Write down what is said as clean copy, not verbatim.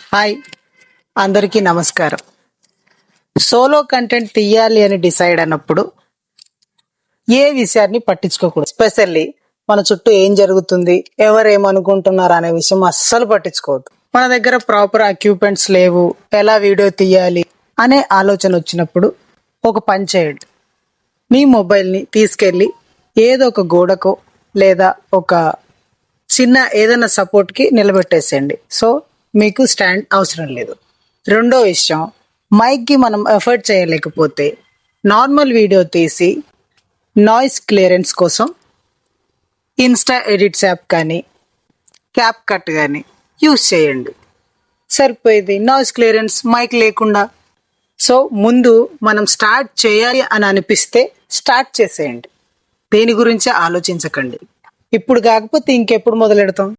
Hi, అందరికీ నమస్కారం. Solo content తీయాలి అని డిసైడ్ అన్నప్పుడు ఏ విషయాన్ని పట్టించుకోకూడదు. ఎస్పెషల్లీ మన చుట్టూ ఏం జరుగుతుంది, ఎవరు ఏమనుకుంటున్నారు అనే విషయం అస్సలు పట్టించుకోవద్దు. మన దగ్గర ప్రాపర్ ఎక్విప్మెంట్స్ లేవు, ఎలా వీడియో తీయాలి అనే ఆలోచన వచ్చినప్పుడు ఒక పని చేయండి. మీ మొబైల్ని తీసుకెళ్ళి ఏదో ఒక గోడకో లేదా ఒక చిన్న ఏదైనా సపోర్ట్కి నిలబెట్టేసేయండి. సో మీకు స్టాండ్ అవసరం లేదు. రెండో విషయం, మైక్కి మనం ఎఫర్ట్ చేయలేకపోతే నార్మల్ వీడియో తీసి నాయిస్ క్లియరెన్స్ కోసం ఇన్స్టా ఎడిట్స్ యాప్ కానీ క్యాప్ కట్ కానీ యూస్ చేయండి. సరిపోయేది నాయిస్ క్లియరెన్స్ మైక్ లేకుండా. సో ముందు మనం స్టార్ట్ చేయాలి అని అనిపిస్తే స్టార్ట్ చేసేయండి. దేని గురించి ఆలోచించకండి. ఇప్పుడు కాకపోతే ఇంకెప్పుడు మొదలెడతాం?